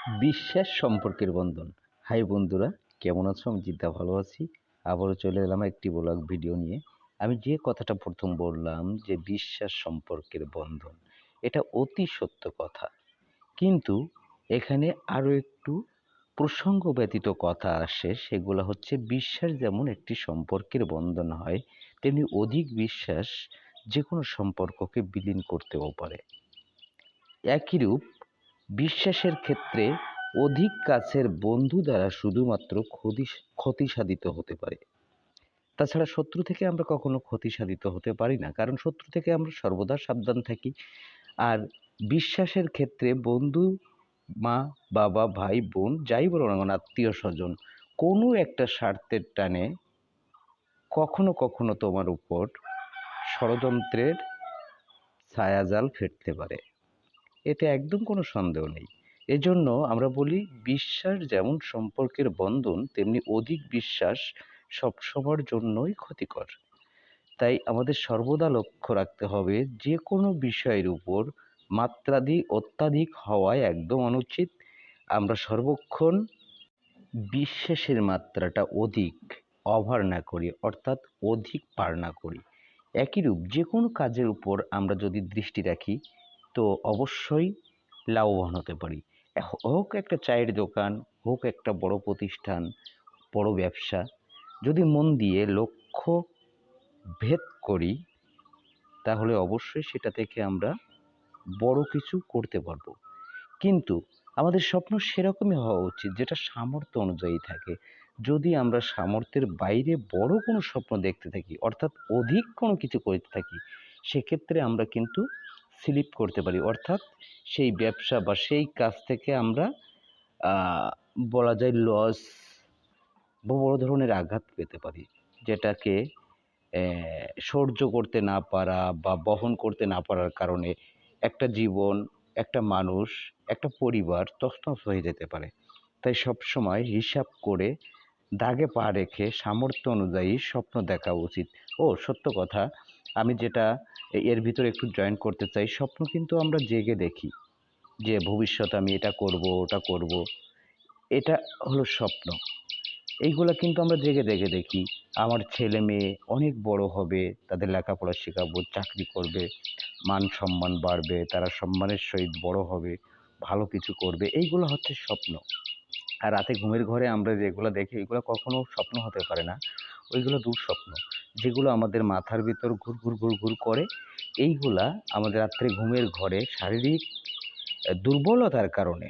বিশ্বাস সম্পর্কের বন্ধন। হাই বন্ধুরা, কেমন আছো? আমি জিদ্দা ভালো আছি। আবারও চলে এলাম একটি ব্লগ ভিডিও নিয়ে। আমি যে কথাটা প্রথম বললাম যে বিশ্বাস সম্পর্কের বন্ধন, এটা অতি সত্য কথা। কিন্তু এখানে আরো একটু প্রসঙ্গ ব্যতীত কথা আসে, সেগুলো হচ্ছে বিশ্বাস যেমন একটি সম্পর্কের বন্ধন হয়, তেমনি অধিক বিশ্বাস যে কোনো সম্পর্ককে বিলীন করতেও পারে। একইরূপ বিশ্বাসের ক্ষেত্রে অধিক কাছের বন্ধু দ্বারা শুধুমাত্র ক্ষতি সাধিত হতে পারে। তাছাড়া শত্রু থেকে আমরা কখনো ক্ষতি সাধিত হতে পারি না, কারণ শত্রু থেকে আমরা সর্বদা সাবধান থাকি। আর বিশ্বাসের ক্ষেত্রে বন্ধু, মা, বাবা, ভাই, বোন, যাই বলো না কেন, আত্মীয় স্বজন, কোনো একটা স্বার্থের টানে কখনো কখনো তোমার উপর ষড়যন্ত্রের ছায়াজাল ফেলতে পারে। এতে একদম কোনো সন্দেহ নেই। এজন্য আমরা বলি বিশ্বাস যেমন সম্পর্কের বন্ধন, তেমনি অধিক বিশ্বাস সবসময়ের জন্যই ক্ষতিকর। তাই আমাদের সর্বদা লক্ষ্য রাখতে হবে যে কোনো বিষয়ের উপর মাত্রাধিক অত্যাধিক হওয়ায় একদম অনুচিত। আমরা সর্বক্ষণ বিশ্বাসের মাত্রাটা অধিক ওভার না করি, অর্থাৎ অধিক পার না করি। একইরূপ যে কোনো কাজের উপর আমরা যদি দৃষ্টি রাখি, তো অবশ্যই লাভবান হতে পারি। হোক একটা চায়ের দোকান, হোক একটা বড় প্রতিষ্ঠান, বড় ব্যবসা, যদি মন দিয়ে লক্ষ্য ভেদ করি, তাহলে অবশ্যই সেটা থেকে আমরা বড় কিছু করতে পারবো। কিন্তু আমাদের স্বপ্ন সেরকমই হওয়া উচিত যেটা সামর্থ্য অনুযায়ী থাকে। যদি আমরা সামর্থ্যের বাইরে বড় কোনো স্বপ্ন দেখতে থাকি, অর্থাৎ অধিক কোনো কিছু করতে থাকি, সেক্ষেত্রে আমরা কিন্তু স্লিপ করতে পারি, অর্থাৎ সেই ব্যবসা বা সেই কাজ থেকে আমরা আহ, বলা যায় লস বা বড় ধরনের আঘাত পেতে পারি, যেটাকে সহ্য করতে না পারা বা বহন করতে না পারার কারণে একটা জীবন, একটা মানুষ, একটা পরিবার তছনছ হয়ে যেতে পারে। তাই সবসময় হিসাব করে দাগে পা রেখে সামর্থ্য অনুযায়ী স্বপ্ন দেখা উচিত। ও সত্য কথা, আমি যেটা এর ভিতরে একটু জয়েন করতে চাই, স্বপ্ন কিন্তু আমরা জেগে দেখি যে ভবিষ্যতে আমি এটা করব, ওটা করব, এটা হলো স্বপ্ন। এইগুলা কিন্তু আমরা জেগে জেগে দেখি। আমার ছেলে মেয়ে অনেক বড় হবে, তাদের লেখাপড়া শেখাবো, চাকরি করবে, মান সম্মান বাড়বে, তারা সম্মানের সহিত বড় হবে, ভালো কিছু করবে, এইগুলো হচ্ছে স্বপ্ন। আর রাতে ঘুমের ঘরে আমরা যেগুলো দেখি, এগুলো কখনো স্বপ্ন হতে পারে না, ওইগুলো দুঃস্বপ্ন, যেগুলো আমাদের মাথার ভিতর ঘুর ঘুর ঘুর ঘুর করে। এইগুলা আমাদের রাত্রে ঘুমের ঘরে শারীরিক দুর্বলতার কারণে